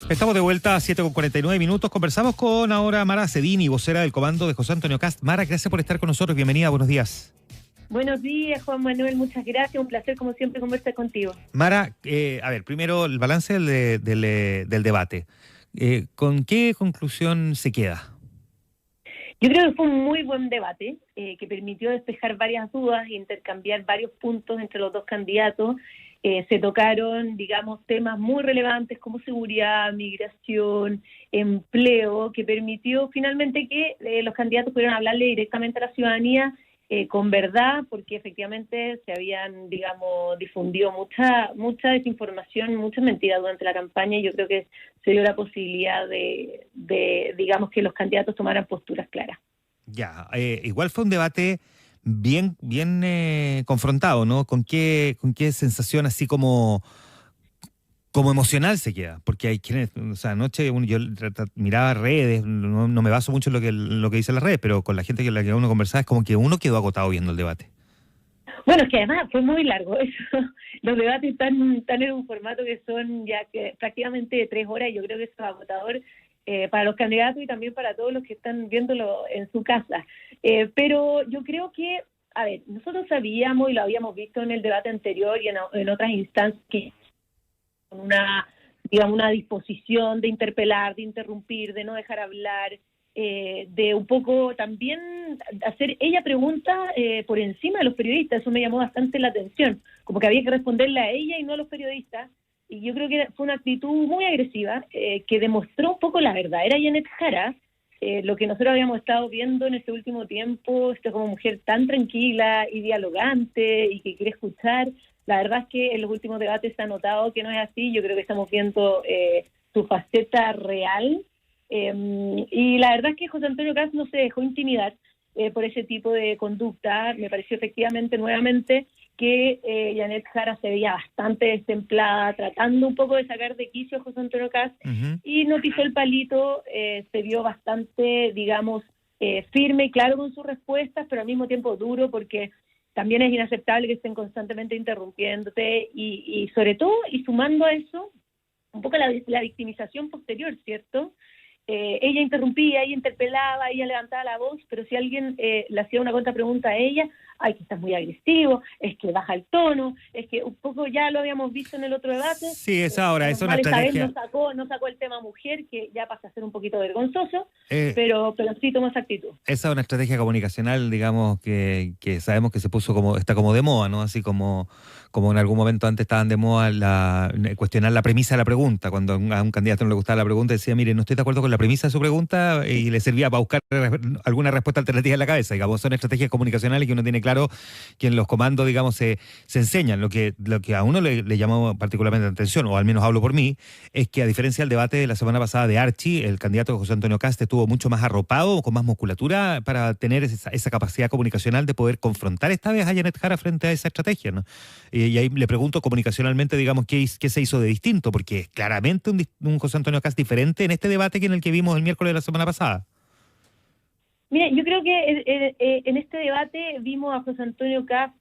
Estamos de vuelta a 7:49. Conversamos con ahora Mara Cedini, vocera del comando de José Antonio Kast. Mara, gracias por estar con nosotros. Bienvenida, buenos días. Buenos días, Juan Manuel, muchas gracias. Un placer, como siempre, conversar contigo. Mara, a ver, primero el balance del debate. ¿Con qué conclusión se queda? Yo creo que fue un muy buen debate que permitió despejar varias dudas e intercambiar varios puntos entre los dos candidatos. Se tocaron, digamos, temas muy relevantes como seguridad, migración, empleo, que permitió finalmente que los candidatos pudieran hablarle directamente a la ciudadanía con verdad, porque efectivamente se habían, digamos, difundido mucha desinformación, muchas mentiras durante la campaña, y yo creo que se dio la posibilidad de digamos, que los candidatos tomaran posturas claras. Ya, igual fue un debate bien confrontado, ¿no? ¿Con qué sensación así como emocional se queda? Porque hay quienes, o sea, anoche yo miraba redes, no me baso mucho en lo que dicen las redes, pero con la gente con la que uno conversaba es como que uno quedó agotado viendo el debate. Bueno, es que además fue muy largo. Los debates están en un formato que son ya que prácticamente de 3 horas, y yo creo que eso es agotador para los candidatos y también para todos los que están viéndolo en su casa. Pero yo creo que, a ver, nosotros sabíamos y lo habíamos visto en el debate anterior y en otras instancias que con una disposición de interpelar, de interrumpir, de no dejar hablar, de un poco también hacer ella preguntas por encima de los periodistas. Eso me llamó bastante la atención, como que había que responderle a ella y no a los periodistas, y yo creo que fue una actitud muy agresiva que demostró un poco la verdadera Janet Jara, lo que nosotros habíamos estado viendo en este último tiempo, como mujer tan tranquila y dialogante y que quiere escuchar. La verdad es que en los últimos debates se ha notado que no es así. Yo creo que estamos viendo su faceta real. Y la verdad es que José Antonio Kast no se dejó intimidar por ese tipo de conducta. Me pareció efectivamente, nuevamente, que Janet Jara se veía bastante destemplada, tratando un poco de sacar de quicio a José Antonio Kast, y no pisó el palito. Se vio bastante, digamos, firme y claro con sus respuestas, pero al mismo tiempo duro, porque también es inaceptable que estén constantemente interrumpiéndote y sobre todo, y sumando a eso, un poco la victimización posterior, ¿cierto? Ella interrumpía, ella interpelaba, ella levantaba la voz, pero si alguien le hacía una contrapregunta a ella, ay, que estás muy agresivo, es que baja el tono, es que un poco ya lo habíamos visto en el otro debate. Sí, es ahora, es una estrategia. Esta vez no sacó el tema mujer, que ya pasa a ser un poquito vergonzoso, pero sí tomó esa actitud. Esa es una estrategia comunicacional, digamos, que sabemos que se puso está como de moda, ¿no? Así como en algún momento antes estaban de moda cuestionar la premisa de la pregunta. Cuando a un candidato no le gustaba la pregunta, decía, mire, no estoy de acuerdo con la premisa de su pregunta, y le servía para buscar alguna respuesta alternativa en la cabeza. Digamos, son estrategias comunicacionales que uno tiene claro que en los comandos, digamos, se enseñan. Lo que a uno le llamó particularmente la atención, o al menos hablo por mí, es que a diferencia del debate de la semana pasada de Archie, el candidato José Antonio Kast estuvo mucho más arropado, con más musculatura, para tener esa capacidad comunicacional de poder confrontar esta vez a Janet Jara frente a esa estrategia, ¿no? Y ahí le pregunto comunicacionalmente, digamos, ¿qué se hizo de distinto? Porque es claramente un José Antonio Kast diferente en este debate que en el que vimos el miércoles de la semana pasada. Mira, yo creo que en este debate vimos a José Antonio Kast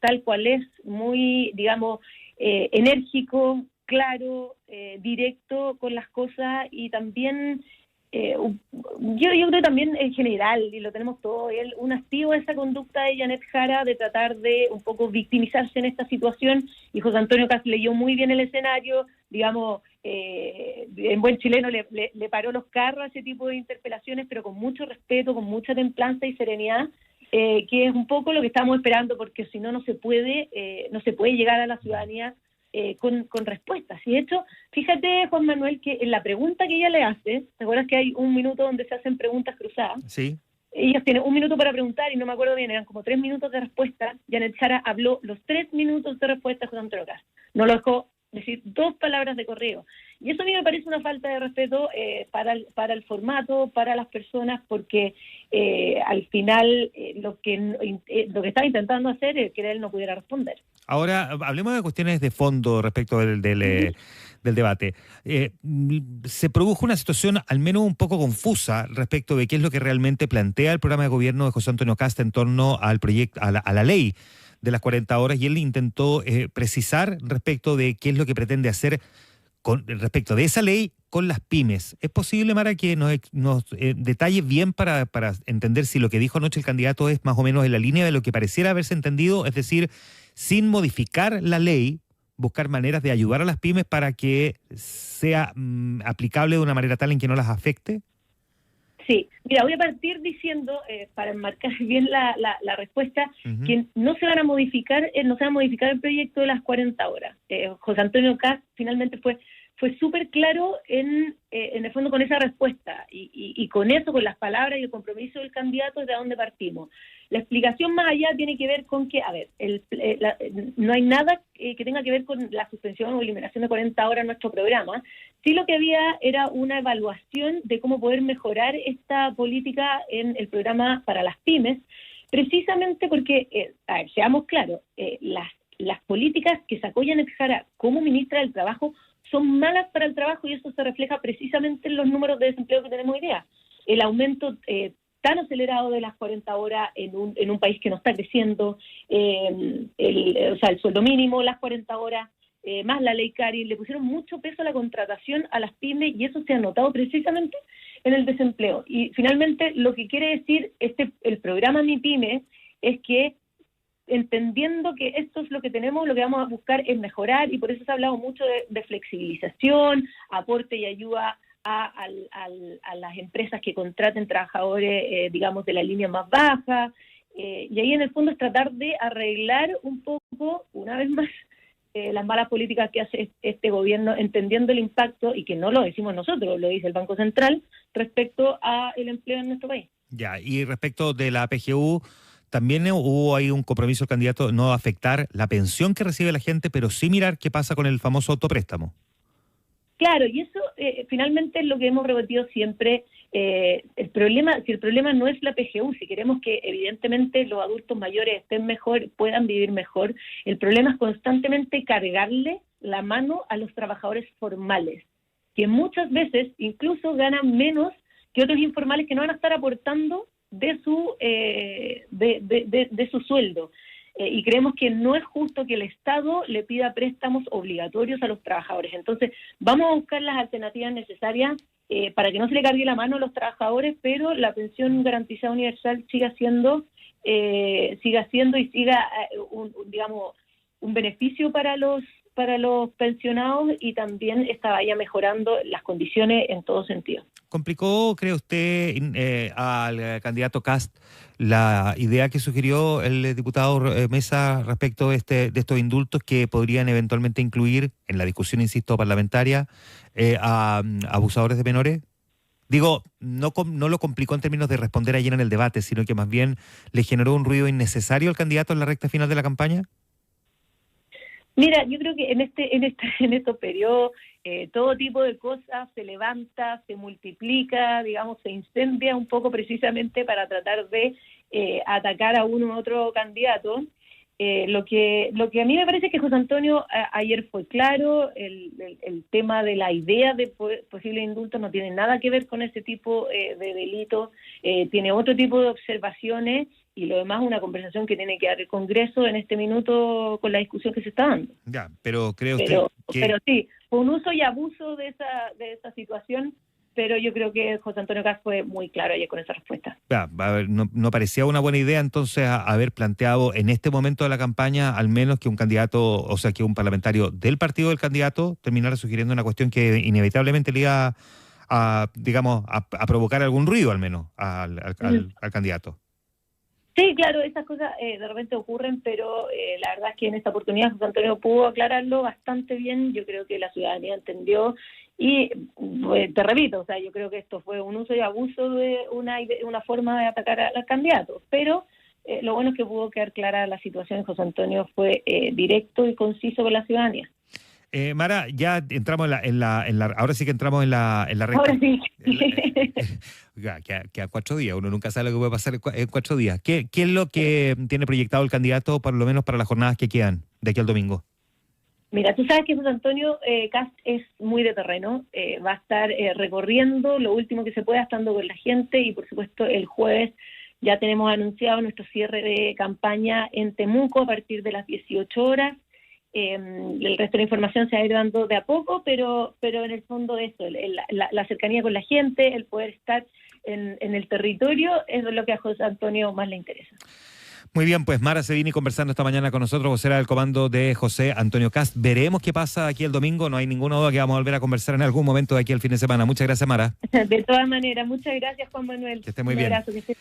tal cual es, muy, digamos, enérgico, claro, directo con las cosas, y también yo creo también en general, y lo tenemos todo, un hastío a esa conducta de Janet Jara de tratar de un poco victimizarse en esta situación, y José Antonio Kast leyó muy bien el escenario, digamos, en buen chileno le paró los carros a ese tipo de interpelaciones, pero con mucho respeto, con mucha templanza y serenidad, que es un poco lo que estamos esperando, porque si no, no se puede llegar a la ciudadanía con respuestas. Y de hecho, fíjate, Juan Manuel, que en la pregunta que ella le hace, ¿te acuerdas que hay un minuto donde se hacen preguntas cruzadas? Sí. Ellos tienen 1 minuto para preguntar, y no me acuerdo bien, eran como 3 minutos de respuesta. Janet Jara habló los 3 minutos de respuesta a José Antonio Kast. No lo dejó decir 2 palabras de correo. Y eso a mí me parece una falta de respeto para el formato, para las personas, porque al final lo que estaba intentando hacer es que él no pudiera responder. Ahora, hablemos de cuestiones de fondo respecto del debate. Se produjo una situación al menos un poco confusa respecto de qué es lo que realmente plantea el programa de gobierno de José Antonio Kast en torno al proyecto, a la ley de las 40 horas, y él intentó precisar respecto de qué es lo que pretende hacer respecto de esa ley con las pymes. ¿Es posible, Mara, que nos detalle bien para entender si lo que dijo anoche el candidato es más o menos en la línea de lo que pareciera haberse entendido? Es decir, sin modificar la ley, buscar maneras de ayudar a las pymes para que sea aplicable de una manera tal en que no las afecte. Sí, mira, voy a partir diciendo, para enmarcar bien la respuesta, que no se va a modificar el proyecto de las 40 horas. José Antonio Kast finalmente fue súper claro en el fondo con esa respuesta y con eso, con las palabras y el compromiso del candidato es de dónde partimos. La explicación más allá tiene que ver con que, a ver, no hay nada que tenga que ver con la suspensión o eliminación de 40 horas en nuestro programa. Sí, lo que había era una evaluación de cómo poder mejorar esta política en el programa para las pymes, precisamente porque, a ver, seamos claros, las políticas que sacó Janet Jara como ministra del Trabajo son malas para el trabajo y eso se refleja precisamente en los números de desempleo que tenemos hoy día. El aumento tan acelerado de las 40 horas en un país que no está creciendo, el sueldo mínimo, las 40 horas, más la ley Cari, le pusieron mucho peso a la contratación a las pymes y eso se ha notado precisamente en el desempleo. Y finalmente lo que quiere decir el programa Mi Pyme es que entendiendo que esto es lo que tenemos, lo que vamos a buscar es mejorar y por eso se ha hablado mucho de flexibilización, aporte y ayuda a las empresas que contraten trabajadores, digamos, de la línea más baja, y ahí en el fondo es tratar de arreglar un poco, una vez más, las malas políticas que hace este gobierno, entendiendo el impacto, y que no lo decimos nosotros, lo dice el Banco Central, respecto al empleo en nuestro país. Ya, y respecto de la PGU, también hubo ahí un compromiso del candidato no afectar la pensión que recibe la gente, pero sí mirar qué pasa con el famoso autopréstamo. Claro, y eso finalmente es lo que hemos repetido siempre. Si el problema no es la PGU, si queremos que evidentemente los adultos mayores estén mejor, puedan vivir mejor, el problema es constantemente cargarle la mano a los trabajadores formales, que muchas veces incluso ganan menos que otros informales que no van a estar aportando de su sueldo. Y creemos que no es justo que el Estado le pida préstamos obligatorios a los trabajadores. Entonces, vamos a buscar las alternativas necesarias para que no se le cargue la mano a los trabajadores, pero la pensión garantizada universal siga siendo y siga un beneficio para los pensionados y también vaya mejorando las condiciones en todo sentido. ¿Complicó, cree usted, al candidato Kast la idea que sugirió el diputado Mesa respecto de estos indultos que podrían eventualmente incluir, en la discusión, insisto, parlamentaria, a abusadores de menores? Digo, no lo complicó en términos de responder ayer en el debate, sino que más bien le generó un ruido innecesario al candidato en la recta final de la campaña. Mira, yo creo que en estos periodos todo tipo de cosas se levanta, se multiplica, digamos, se incendia un poco precisamente para tratar de atacar a uno u otro candidato. Lo que a mí me parece que José Antonio ayer fue claro, el tema de la idea de posible indulto no tiene nada que ver con ese tipo de delitos, tiene otro tipo de observaciones y lo demás una conversación que tiene que dar el Congreso en este minuto con la discusión que se está dando. Ya, pero cree usted pero sí, fue un uso y abuso de esa situación, pero yo creo que José Antonio Kast fue muy claro ayer con esa respuesta. Ya, a ver, no parecía una buena idea entonces haber planteado en este momento de la campaña al menos que un candidato, o sea, que un parlamentario del partido del candidato terminara sugiriendo una cuestión que inevitablemente le iba a provocar algún ruido al menos al candidato. Sí, claro, esas cosas de repente ocurren, pero la verdad es que en esta oportunidad José Antonio pudo aclararlo bastante bien. Yo creo que la ciudadanía entendió y te repito, o sea, yo creo que esto fue un uso y abuso de una forma de atacar al candidato, pero lo bueno es que pudo quedar clara la situación. José Antonio fue directo y conciso con la ciudadanía. Mara, ya entramos ahora sí que entramos en la recta. Ahora sí. Quedan 4 días, uno nunca sabe lo que puede pasar en 4 días. ¿Qué es lo que tiene proyectado el candidato, por lo menos para las jornadas que quedan de aquí al domingo? Mira, tú sabes que José Antonio Kast es muy de terreno, va a estar recorriendo lo último que se pueda, estando con la gente, y por supuesto el jueves ya tenemos anunciado nuestro cierre de campaña en Temuco a partir de las 18 horas. el resto de la información se va a ir dando de a poco, pero en el fondo eso, la cercanía con la gente, el poder estar en el territorio, es lo que a José Antonio más le interesa. Muy bien, pues Mara Sevini conversando esta mañana con nosotros, vocera del comando de José Antonio Kast. Veremos qué pasa aquí el domingo, no hay ninguna duda que vamos a volver a conversar en algún momento de aquí el fin de semana. Muchas gracias, Mara. De todas maneras, muchas gracias, Juan Manuel. Que esté muy bien. Un abrazo, que esté...